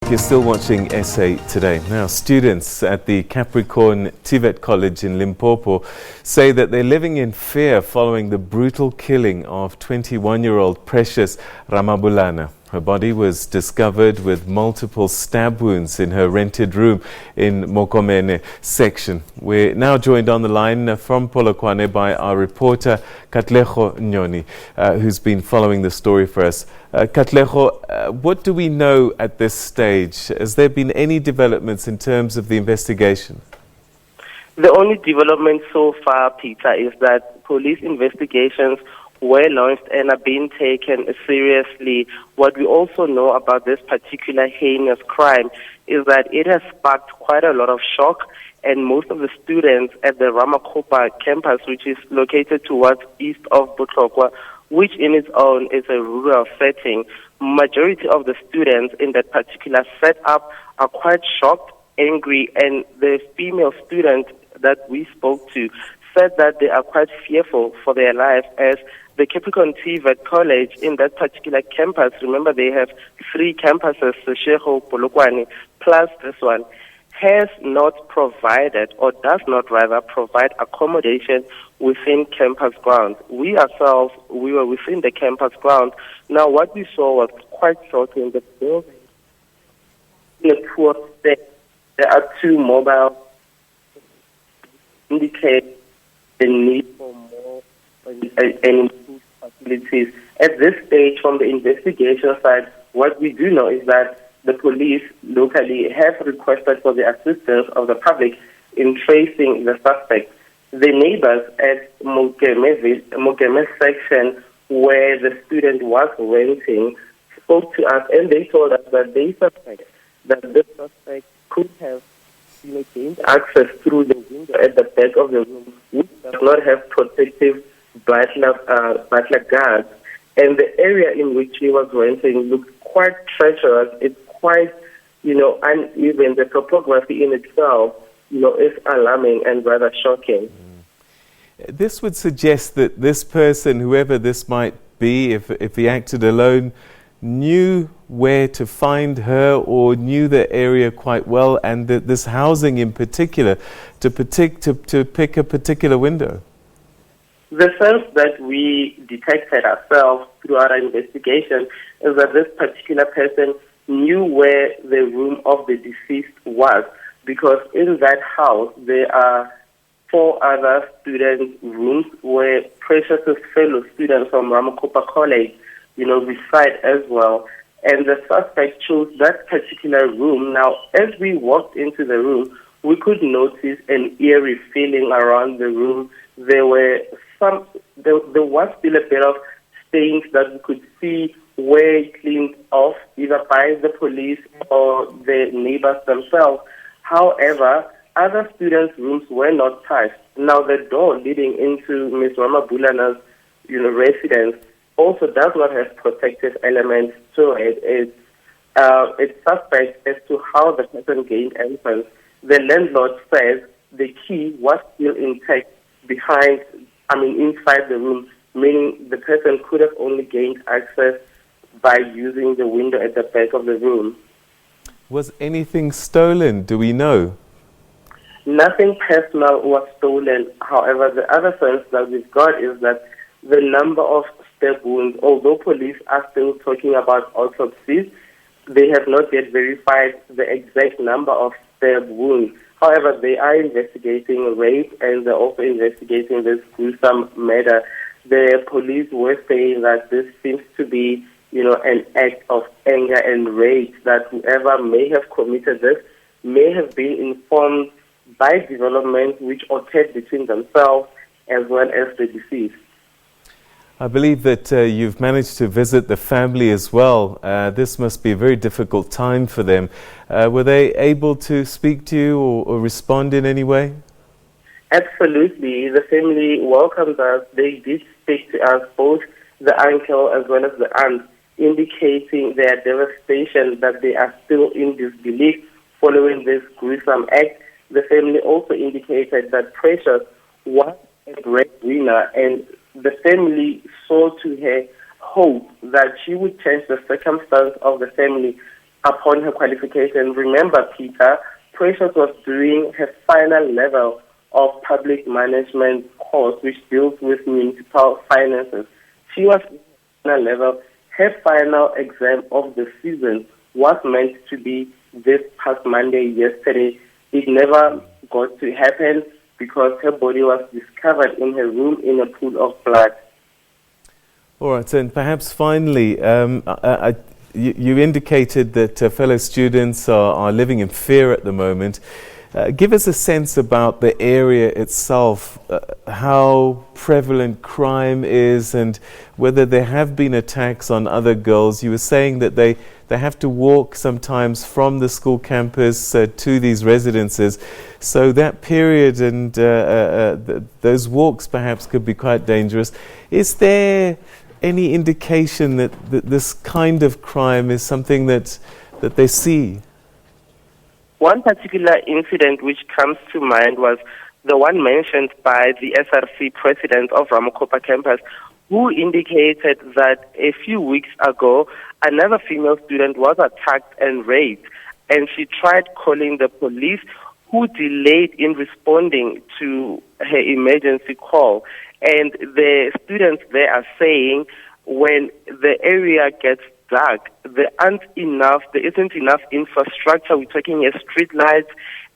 You're still watching SA Today. Now, students at the Capricorn TVET College in Limpopo say that they're living in fear following the brutal killing of 21-year-old Precious Ramabulana. Her body was discovered with multiple stab wounds in her rented room in Mokomene section. We're now joined on the line from Polokwane by our reporter Katlego Nyoni, who's been following the story for us. Katlego, what do we know at this stage? Has there been any developments in terms of the investigation? The only development so far, Peter, is that police investigations were launched and are being taken seriously. What we also know about this particular heinous crime is that it has sparked quite a lot of shock, and most of the students at the Ramakopa campus, which is located towards east of Botlokwa, which in its own is a rural setting, majority of the students in that particular setup are quite shocked, angry, and the female student that we spoke to said that they are quite fearful for their lives, as the Capricorn TVET College in that particular campus, remember they have 3 campuses, Seshego, Polokwane, plus this one, has not provided, or does not rather provide accommodation within campus grounds. We ourselves, we were within the campus grounds. Now what we saw was quite shocking. The building in a poor state. There are 2 mobile indicate the need for more and improved facilities. At this stage, from the investigation side, what we do know is that the police locally have requested for the assistance of the public in tracing the suspect. The neighbors at Mokomene section, where the student was renting, spoke to us, and they told us that they suspect that this suspect could have gained access through the window at the back of the room, which does not have protective butler guards. And the area in which he was renting looked quite treacherous. It's quite, uneven. The topography in itself, is alarming and rather shocking. This would suggest that this person, whoever this might be, if he acted alone, knew where to find her or knew the area quite well, and that this housing in particular to pick a particular window. The sense that we detected ourselves through our investigation is that this particular person knew where the room of the deceased was, because in that house there are 4 other student rooms where Precious's fellow students from Ramakopa College reside as well. And the suspect chose that particular room. Now, as we walked into the room, we could notice an eerie feeling around the room. There was still a bit of stains that we could see were cleaned off either by the police or the neighbors themselves. However, other students' rooms were not touched. Now, the door leading into Ms. Ramabulana's residence also does not have protective elements to it. It's suspect as to how the person gained entrance. The landlord says the key was still intact inside the room, meaning the person could have only gained access by using the window at the back of the room. Was anything stolen? Do we know? Nothing personal was stolen. However, the other sense that we've got is that the number of stab wounds, although police are still talking about autopsies, they have not yet verified the exact number of stab wounds. However, they are investigating rape, and they're also investigating this gruesome murder. The police were saying that this seems to be, an act of anger and rage, that whoever may have committed this may have been informed by developments which occurred between themselves as well as the deceased. I believe that you've managed to visit the family as well. This must be a very difficult time for them. Were they able to speak to you or respond in any way? Absolutely. The family welcomed us. They did speak to us, both the uncle as well as the aunt, indicating their devastation, that they are still in disbelief following this gruesome act. The family also indicated that Precious was a breadwinner, and the family saw to her hope that she would change the circumstance of the family upon her qualification. Remember, Peter, Precious was doing her final level of public management course, which deals with municipal finances. She was final level. Her final exam of the season was meant to be this past Monday, yesterday. It never got to happen because her body was discovered in her room in a pool of blood. All right, and perhaps finally, you indicated that fellow students are living in fear at the moment. Give us a sense about the area itself, how prevalent crime is and whether there have been attacks on other girls. You were saying that they have to walk sometimes from the school campus to these residences. So that period and those walks perhaps could be quite dangerous. Is there any indication that this kind of crime is something that they see? One particular incident which comes to mind was the one mentioned by the SRC president of Mokomene campus, who indicated that a few weeks ago, another female student was attacked and raped, and she tried calling the police, who delayed in responding to her emergency call. And the students there are saying when the area gets dark, there isn't enough infrastructure. We're talking street lights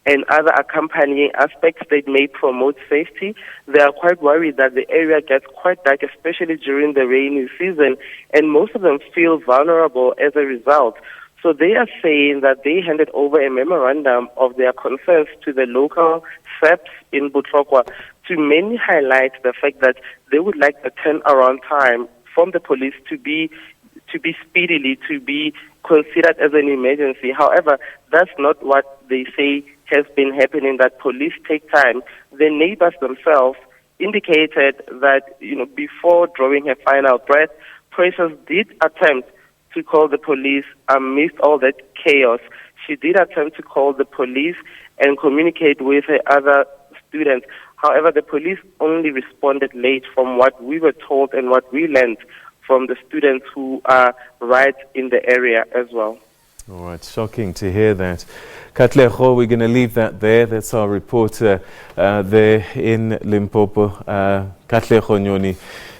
and other accompanying aspects that may promote safety. They are quite worried that the area gets quite dark, especially during the rainy season, and most of them feel vulnerable as a result. So they are saying that they handed over a memorandum of their concerns to the local SABC in Botlokwa to mainly highlight the fact that they would like the turnaround time from the police to be speedily, to be considered as an emergency. However, that's not what they say has been happening, that police take time. The neighbors themselves indicated that, before drawing her final breath, Precious did attempt to call the police amidst all that chaos. She did attempt to call the police and communicate with her other students. However, the police only responded late from what we were told and what we learned from the students who are right in the area as well. All right, shocking to hear that. Katlego, we're going to leave that there. That's our reporter there in Limpopo, Katlego Nyoni,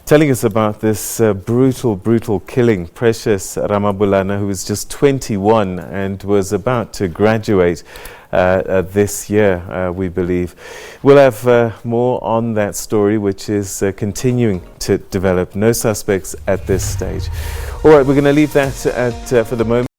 telling us about this brutal killing. Precious Ramabulana, who was just 21 and was about to graduate this year, we believe. We'll have more on that story, which is continuing to develop. No suspects at this stage. All right, we're going to leave that for the moment.